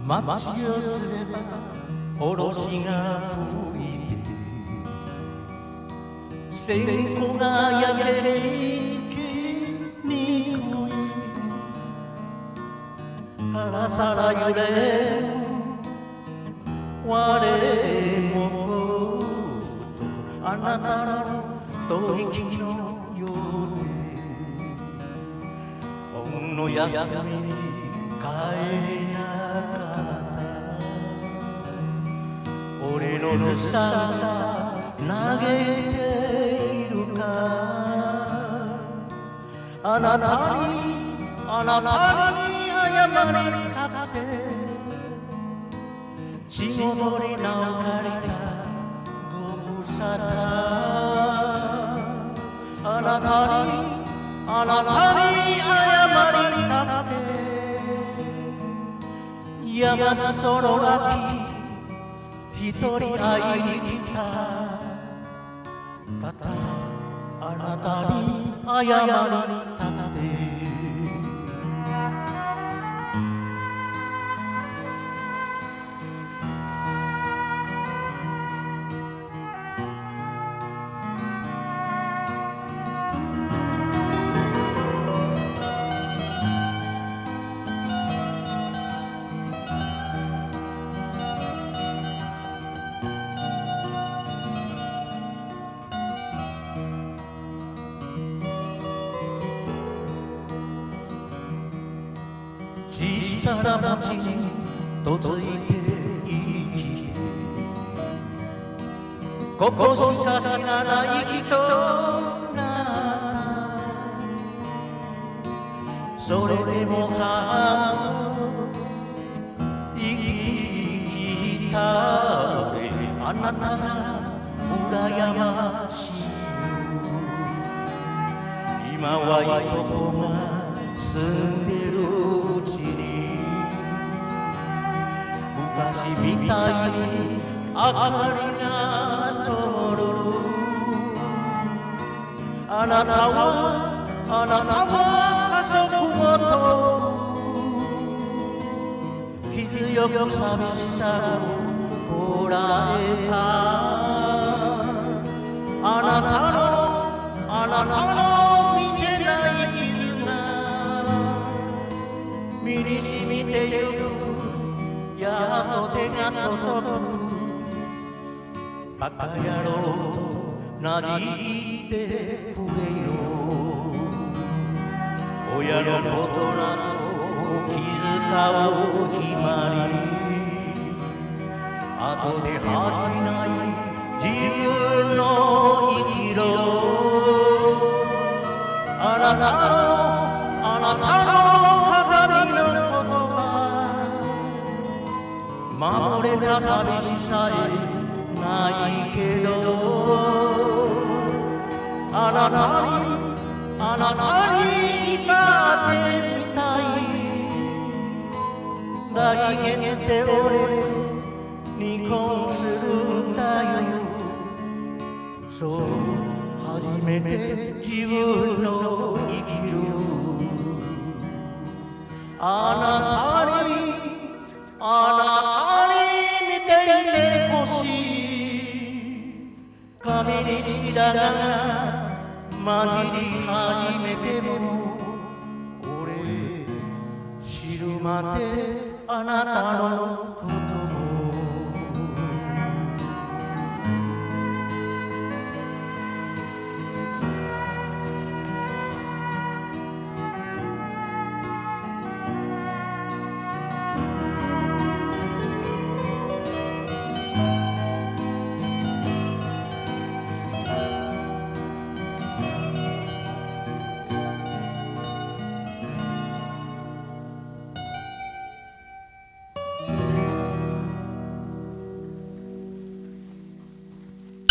街をすれば卸が吹いて線香が焼けりつけにくい腹さら揺れ我もとあなたの吐息のようでほんの休みに帰れなかった俺のルサが嘆いているかあなたに謝りたくて仕事に名を借りたご無沙汰あなたに謝りたくて山その秋一人会いに来たただあなたに謝りたくて小さな町に嫁いで生きてここしか知らない人なったそれでも母も生き切った俺あなたが羨ましい今はいとこが住んでるうちに昔みたいに明かりが灯るあなたは家族ごと傷よく寂しさをこらえたあなたの見せない身に染みてゆくやっと手が届くバカ野郎となじってくれよ親のことなど気遣う暇に後で恥じない自分の生きろあなたの守れた寂しさえないけどあなたに光ってみたい来月で俺離婚するんだよそう初めて自分の生きるあなたに見ていてほしい髪に白髪が混じり始めても俺知るまであなたのこと